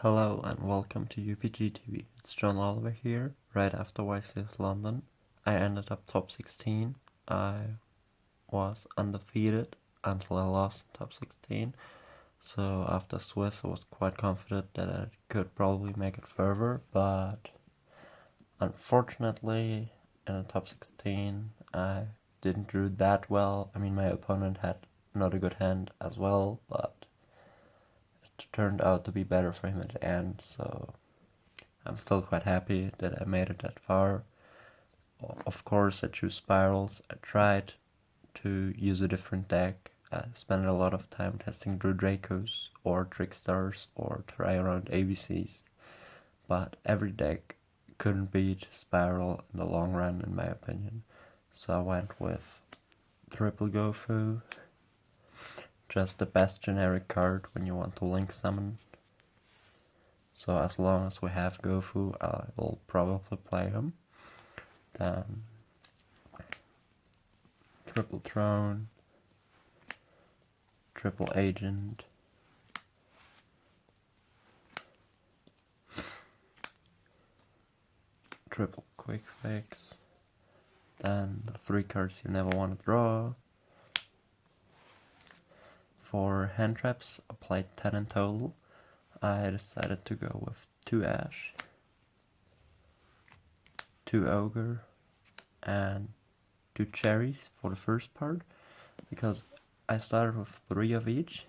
Hello and welcome to UPG TV. It's John Oliver here, right after Ycs London. I ended up top 16. I was undefeated until I lost top 16. So after Swiss I was quite confident that I could probably make it further, but unfortunately in the top 16 I didn't do that well. I mean, my opponent had not a good hand as well, but it turned out to be better for him at the end, so I'm still quite happy that I made it that far. Of course, I choose spirals. I tried to use a different deck. I spent a lot of time testing Drew Dracos or Trickstars or try around ABCs, but every deck couldn't beat Spiral in the long run, in my opinion. So I went with Triple Gofu, just the best generic card when you want to link summon. So as long as we have Gofu, I will probably play him. Then Triple Throne, Triple Agent, Triple Quick Fix, then the 3 cards you never want to draw. For hand traps, I played 10 in total. I decided to go with 2 Ash, 2 Ogre, and 2 Cherries for the first part, because I started with 3 of each,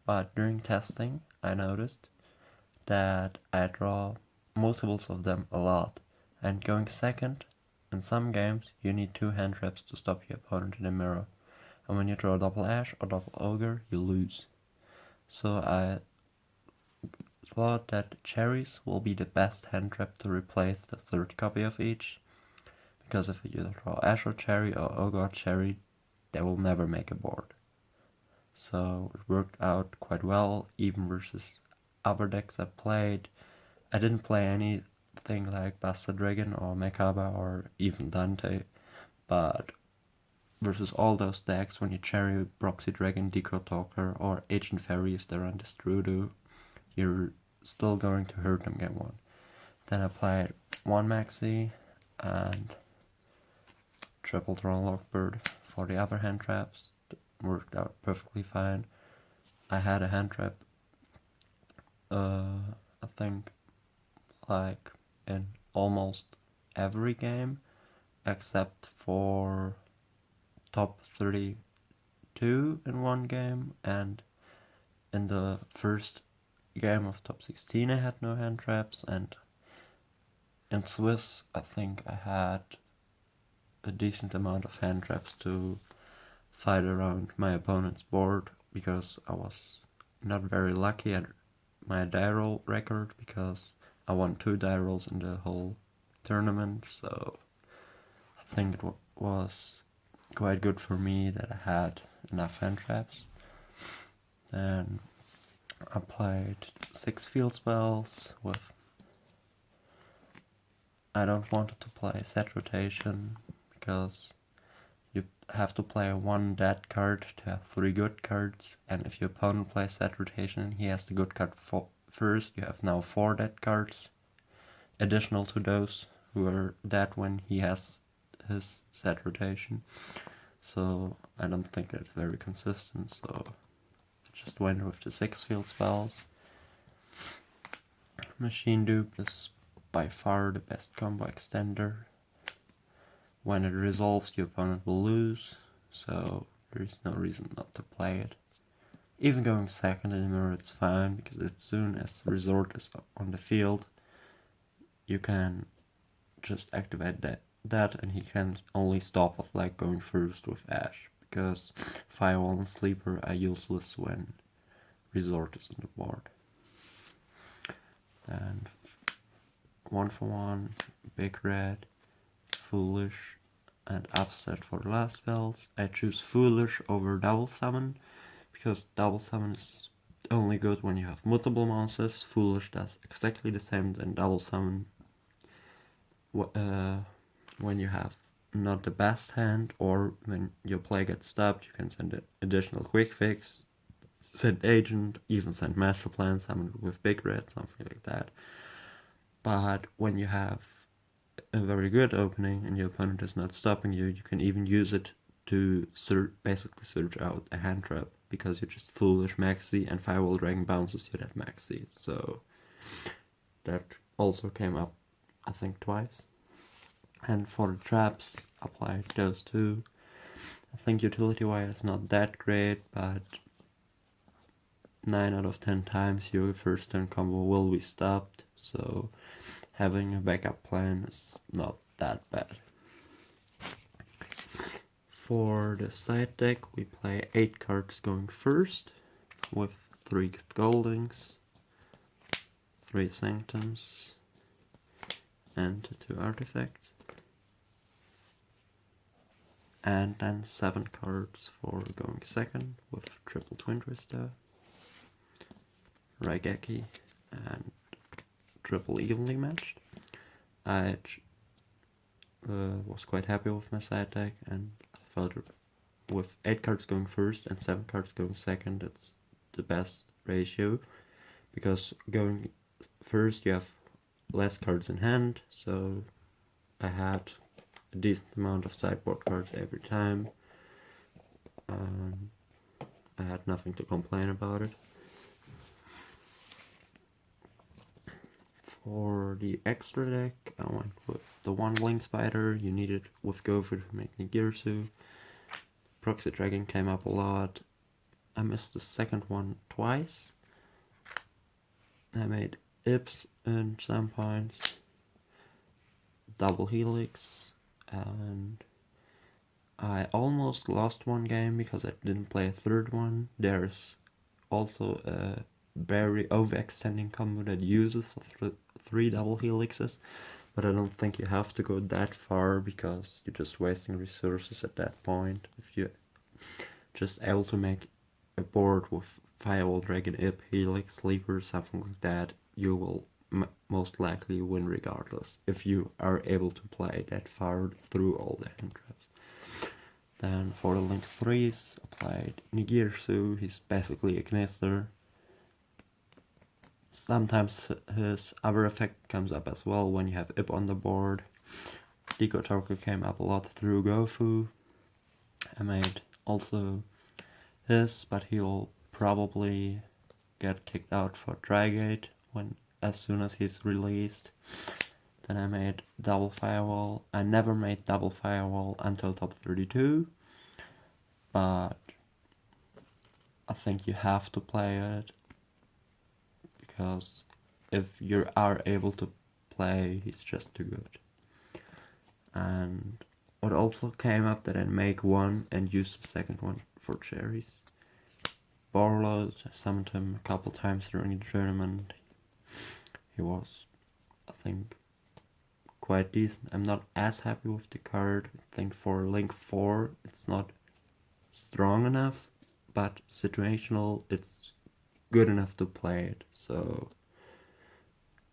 but during testing I noticed that I draw multiples of them a lot, and going second, in some games you need 2 hand traps to stop your opponent in the mirror, and when you draw double Ash or double Ogre you lose. So I thought that Cherries will be the best hand trap to replace the 3rd copy of each, because if you draw Ash or Cherry or Ogre or Cherry, they will never make a board. So it worked out quite well, even versus other decks I played. I didn't play anything like Bastard Dragon or Mekaba or even Dante, but versus all those decks, when you Cherry Proxy Dragon, Decro Talker, or Agent Fairy if they're on Destrudo, you're still going to hurt them game 1. Then I played 1 Maxi and Triple Throne Lockbird for the other hand traps. It worked out perfectly fine. I had a hand trap, I think, like in almost every game, except for top 32 in one game, and in the first game of top 16 I had no hand traps, and in Swiss I think I had a decent amount of hand traps to fight around my opponent's board, because I was not very lucky at my die roll record, because I won 2 die rolls in the whole tournament, so I think it was quite good for me that I had enough hand traps. Then I played 6 field spells with... I don't want to play set rotation, because you have to play 1 dead card to have 3 good cards, and if your opponent plays set rotation and he has the good card first, you have now 4 dead cards, additional to those who are dead when he has his set rotation. So I don't think that's very consistent, so I just went with the 6 field spells. Machine Dupe is by far the best combo extender. When it resolves, the opponent will lose, so there is no reason not to play it. Even going second in the mirror, it's fine, because as soon as Resort is on the field, you can just activate that and he can only stop of like going first with Ash, because Firewall and Sleeper are useless when Resort is on the board. Then 1 for 1, Big Red, Foolish, and Upset for the last spells. I choose Foolish over Double Summon, because Double Summon is only good when you have multiple monsters. Foolish does exactly the same than Double Summon when you have not the best hand, or when your play gets stopped, you can send an additional quick fix. send agent, even send master plan, summon with big red, something like that. But when you have a very good opening and your opponent is not stopping you, you can even use it to basically search out a hand trap, because you're just foolish maxi and Firewall Dragon bounces you that maxi. So that also came up, I think, twice. And for the traps, applied those two. I think utility wise not that great, but 9 out of 10 times your first turn combo will be stopped, so having a backup plan is not that bad. For the side deck, we play 8 cards going first, with 3 Goldings, 3 Sanctums, and 2 Artifacts. And then 7 cards for going second, with triple Twin Twister, Raigeki, and triple Evenly Matched. I was quite happy with my side deck, and I felt with 8 cards going first and 7 cards going second, it's the best ratio, because going first you have less cards in hand, so I had a decent amount of sideboard cards every time. I had nothing to complain about it. For the extra deck, I went with the one Link Spider. You need it with Gopher to make Nigirsu. Proxy Dragon came up a lot. I missed the second one twice. I made Ips in some points, double Helix, and I almost lost one game because I didn't play a third one. There's also a very overextending combo that uses 3 double helixes, but I don't think you have to go that far, because you're just wasting resources at that point. If you're just able to make a board with Firewall Dragon, Ip, Helix, Sleeper, something like that, you will most likely win regardless, if you are able to play that far through all the hand traps. Then for the Link 3s, I played Nigirsu. He's basically a Gnister. Sometimes his other effect comes up as well when you have Ip on the board. Deco Torque came up a lot through Gofu. I made also his, but he'll probably get kicked out for Trigate as soon as he's released. Then I made double Firewall. I never made double Firewall until top 32, but I think you have to play it, because if you are able to play, he's just too good. And what also came up that I make one and use the second one for cherries. Borlowed, I summoned him a couple times during the tournament. He was, I think, quite decent. I'm not as happy with the card. I think for Link 4 it's not strong enough, but situational it's good enough to play it. So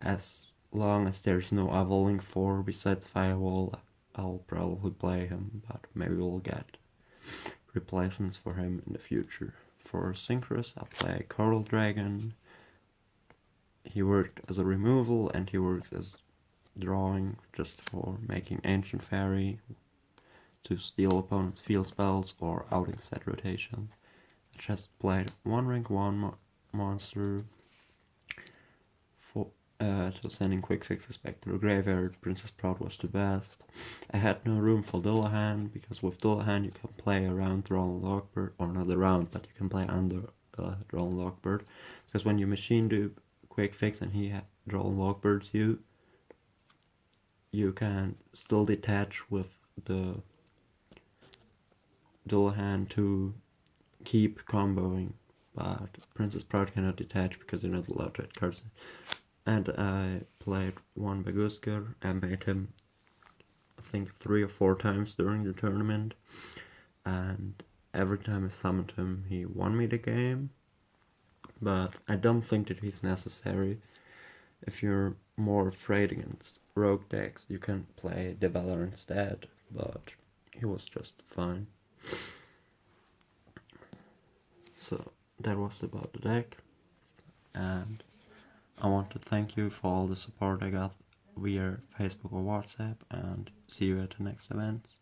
as long as there's no other Link 4 besides Firewall, I'll probably play him, but maybe we'll get replacements for him in the future. For Synchros, I'll play Coral Dragon. He worked as a removal, and he works as drawing, just for making Ancient Fairy to steal opponent's field spells or outing set rotation. I just played one rank 1 monster for so sending quick fixes back to the graveyard. Princess Proud was the best. I had no room for Dullahan, because with Dullahan you can play around Droll Lockbird, or not around, but you can play under Droll Lockbird, because when you machine do quick fix and he Droll Lockbirds you can still detach with the Dullahan to keep comboing, but Princess Proud cannot detach because you're not allowed to hit cards. And I played one Bagusker and made him, I think, 3 or 4 times during the tournament, and every time I summoned him he won me the game, but I don't think that he's necessary. If you're more afraid against rogue decks, you can play Develer instead, but he was just fine. So that was about the deck, and I want to thank you for all the support I got via Facebook or WhatsApp, and see you at the next events.